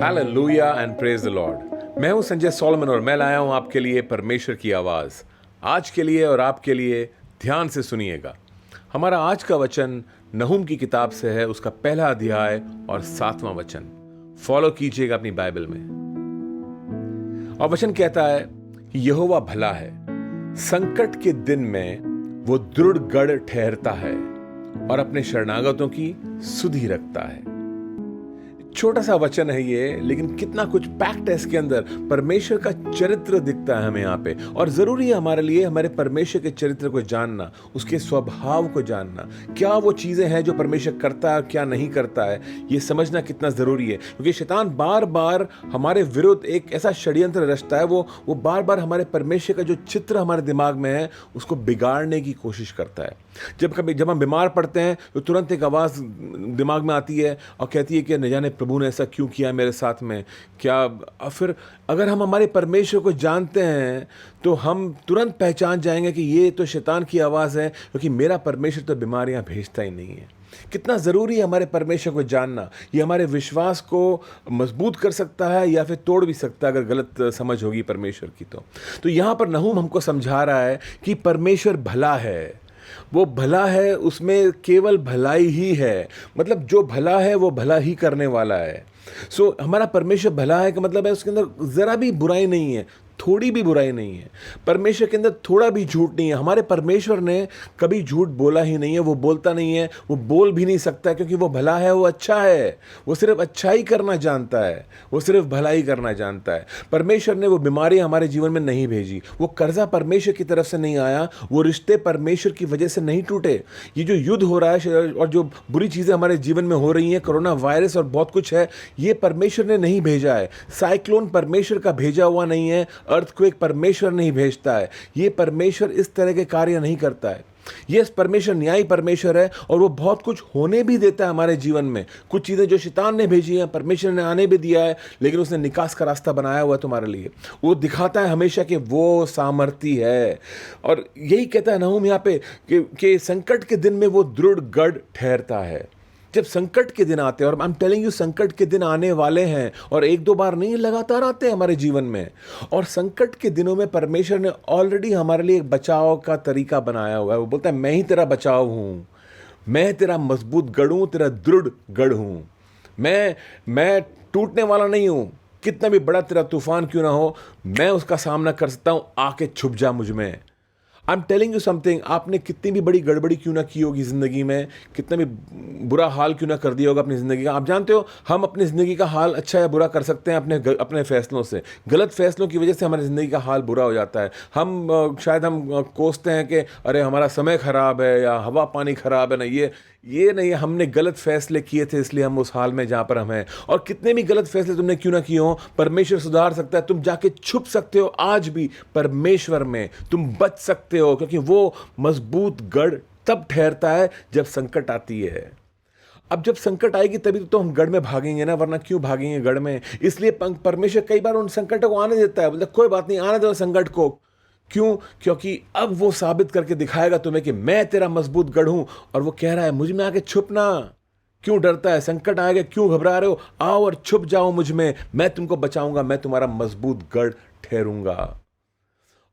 Hallelujah and praise the Lord. मैं हूं Sanjay Solomon और मैं लाया हूं आपके लिए परमेश्वर की आवाज़। आज के लिए और आपके लिए ध्यान से सुनिएगा। हमारा आज का वचन नहूम की किताब से है, उसका पहला अध्याय और 7वां वचन। फॉलो कीजिएगा अपनी बाइबल में। और वचन कहता है कि यहोवा भला है, संकट के दिन में वो दृढ़ गढ़ ठहरता है और अपने शरणागतों की सुधि रखता है। छोटा सा वचन है ये, लेकिन कितना कुछ पैक्ट है इसके अंदर। परमेश्वर का चरित्र दिखता है हमें यहाँ पे, और जरूरी है हमारे लिए हमारे परमेश्वर के चरित्र को जानना, उसके स्वभाव को जानना। क्या वो चीजें हैं जो परमेश्वर करता है, क्या नहीं करता है, ये समझना कितना जरूरी है। क्योंकि शैतान बार बार हमारे विरुद्ध एक ऐसा षड्यंत्र रचता है, वो बार बार हमारे परमेश्वर का जो चित्र हमारे दिमाग में है उसको बिगाड़ने की कोशिश करता है। जब हम बीमार पड़ते हैं तो तुरंत एक आवाज़ दिमाग में आती है और कहती है कि न जाने प्रभु ने ऐसा क्यों किया मेरे साथ में। क्या फिर अगर हम हमारे परमेश्वर को जानते हैं तो हम तुरंत पहचान जाएंगे कि ये तो शैतान की आवाज़ है, क्योंकि मेरा परमेश्वर तो बीमारियां भेजता ही नहीं है। कितना ज़रूरी है हमारे परमेश्वर को जानना। ये हमारे विश्वास को मजबूत कर सकता है या फिर तोड़ भी सकता है अगर गलत समझ होगी परमेश्वर की। तो यहाँ पर नहूम हमको समझा रहा है कि परमेश्वर भला है। वो भला है, उसमें केवल भलाई ही है। मतलब जो भला है वो भला ही करने वाला है। हमारा परमेश्वर भला है का मतलब है उसके अंदर ज़रा भी बुराई नहीं है, थोड़ी भी बुराई नहीं है। परमेश्वर के अंदर थोड़ा भी झूठ नहीं है। हमारे परमेश्वर ने कभी झूठ बोला ही नहीं है, वो बोलता नहीं है, वो बोल भी नहीं सकता, क्योंकि वो भला है, वो अच्छा है। वो सिर्फ अच्छाई करना जानता है, वो सिर्फ भलाई करना जानता है। परमेश्वर ने वो बीमारी हमारे जीवन में नहीं भेजी, वो कर्जा परमेश्वर की तरफ से नहीं आया, वो रिश्ते परमेश्वर की वजह से नहीं टूटे। ये जो युद्ध हो रहा है और जो बुरी चीज़ें हमारे जीवन में हो रही हैं, कोरोना वायरस और बहुत कुछ है, ये परमेश्वर ने नहीं भेजा है। साइक्लोन परमेश्वर का भेजा हुआ नहीं है, अर्थक्वेक परमेश्वर नहीं भेजता है। ये परमेश्वर इस तरह के कार्य नहीं करता है। ये परमेश्वर न्यायी परमेश्वर है और वो बहुत कुछ होने भी देता है हमारे जीवन में। कुछ चीज़ें जो शैतान ने भेजी हैं परमेश्वर ने आने भी दिया है, लेकिन उसने निकास का रास्ता बनाया हुआ है तुम्हारे लिए। वो दिखाता है हमेशा कि वो सामर्थी है। और यही कहता है नहूम यहाँ पे कि संकट के दिन में वो दृढ़ गढ़ ठहरता है। जब संकट के दिन आते हैं, और आई एम टेलिंग यू संकट के दिन आने वाले हैं, और एक दो बार नहीं, लगातार आते हैं हमारे जीवन में। और संकट के दिनों में परमेश्वर ने ऑलरेडी हमारे लिए एक बचाव का तरीका बनाया हुआ है। वो बोलता है मैं ही तेरा बचाव हूँ, मैं तेरा मजबूत गढ़ हूँ, तेरा दृढ़ गढ़ हूँ। मैं टूटने वाला नहीं हूँ। कितना भी बड़ा तेरा तूफान क्यों ना हो, मैं उसका सामना कर सकता हूँ। आके छुप जा मुझ में। I am telling you something, आपने कितनी भी बड़ी गड़बड़ी क्यों ना की होगी ज़िंदगी में, कितना भी बुरा हाल क्यों ना कर दिया होगा अपनी ज़िंदगी का। आप जानते हो हम अपनी ज़िंदगी का हाल अच्छा या बुरा कर सकते हैं अपने फैसलों से। गलत फैसलों की वजह से हमारी ज़िंदगी का हाल बुरा हो जाता है। शायद हम कोसते हैं कि अरे हमारा समय ख़राब है या हवा पानी ख़राब है ना, ये नहीं, हमने गलत फैसले किए थे इसलिए हम उस हाल में जहाँ पर हम हैं। और कितने भी गलत फैसले तुमने क्यों ना किए हो, परमेश्वर सुधार सकता है। तुम जाके छुप सकते हो आज भी परमेश्वर में, तुम बच सकते हो, क्योंकि वो मजबूत गढ़ तब ठहरता है जब संकट आती है। अब जब संकट आएगी तभी तो हम गढ़ में भागेंगे ना, वरना क्यों भागेंगे गढ़ में। इसलिए परमेश्वर कई बार उन संकटों को आने देता है। बोलता कोई बात नहीं, आने दो संकट को। क्यों? क्योंकि अब वो साबित करके दिखाएगा तुम्हें कि मैं तेरा मजबूत गढ़ हूं। और वो कह रहा है मुझ में आके छुपना। क्यों डरता है? संकट आएगा क्यों घबरा रहे हो? आओ और छुप जाओ मुझ में, मैं तुमको बचाऊंगा, मैं तुम्हारा मजबूत गढ़ ठहरूंगा।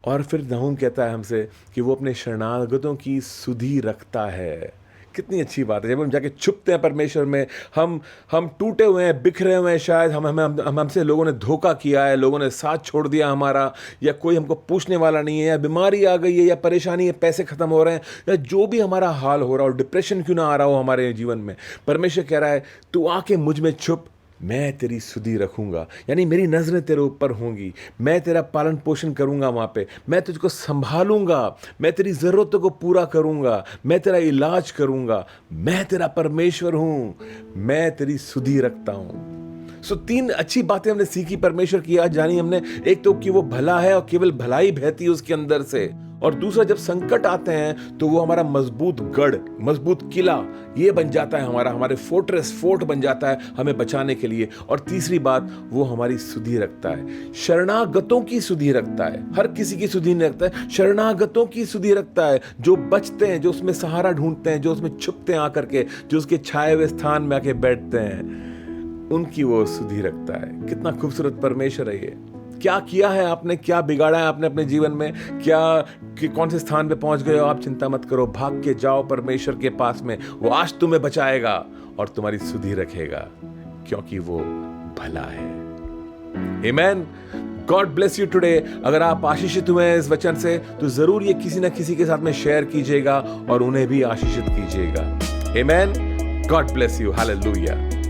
और फिर नहूम कहता है हमसे कि वो अपने शरणागतों की सुधि रखता है। कितनी अच्छी बात है। जब हम जाके छुपते हैं परमेश्वर में, हम टूटे हुए हैं, बिखरे हुए हैं, शायद हमसे लोगों ने धोखा किया है, लोगों ने साथ छोड़ दिया हमारा, या कोई हमको पूछने वाला नहीं है, या बीमारी आ गई है, या परेशानी है, पैसे खत्म हो रहे हैं, या जो भी हमारा हाल हो रहा हो, डिप्रेशन क्यों ना आ रहा हो हमारे जीवन में, परमेश्वर कह रहा है तू आके मुझ में छुप, मैं तेरी सुधि रखूंगा। यानी मेरी नज़रें तेरे ऊपर होंगी, मैं तेरा पालन पोषण करूंगा वहाँ पे, मैं तुझको संभालूंगा, मैं तेरी ज़रूरतों को पूरा करूंगा, मैं तेरा इलाज करूंगा, मैं तेरा परमेश्वर हूँ, मैं तेरी सुधि रखता हूँ। तीन अच्छी बातें हमने सीखी परमेश्वर की आज जानी हमने। एक तो कि वो भला है और केवल भलाई बहती है उसके अंदर से, और दूसरा जब संकट आते हैं तो वो हमारा मजबूत गढ़, मजबूत किला ये बन जाता है, हमारे फोर्ट बन जाता है हमें बचाने के लिए। और तीसरी बात, वो हमारी सुधि रखता है, शरणागतों की सुधि रखता है। हर किसी की सुधि नहीं रखता है, शरणागतों की सुधि रखता है, जो बचते हैं, जो उसमें सहारा ढूंढते हैं, जो उसमें छुपते हैं आकर के, जो उसके छाए हुए स्थान में आके बैठते हैं, उनकी वो सुधि रखता है। कितना खूबसूरत परमेश्वर है ये। क्या किया है आपने, क्या बिगाड़ा है आपने अपने जीवन में, कौन से स्थान पे पहुंच गए हो आप, चिंता मत करो। भाग के जाओ परमेश्वर के पास में, वो आज तुम्हें बचाएगा और तुम्हारी सुधि रखेगा, क्योंकि वो भला है। आमीन। God bless you today. अगर आप आशीषित हुए हैं इस वचन से तो जरूर ये किसी ना किसी के साथ में शेयर कीजिएगा और उन्हें भी आशीषित कीजिएगा। आमीन। God bless you. हालेलुया।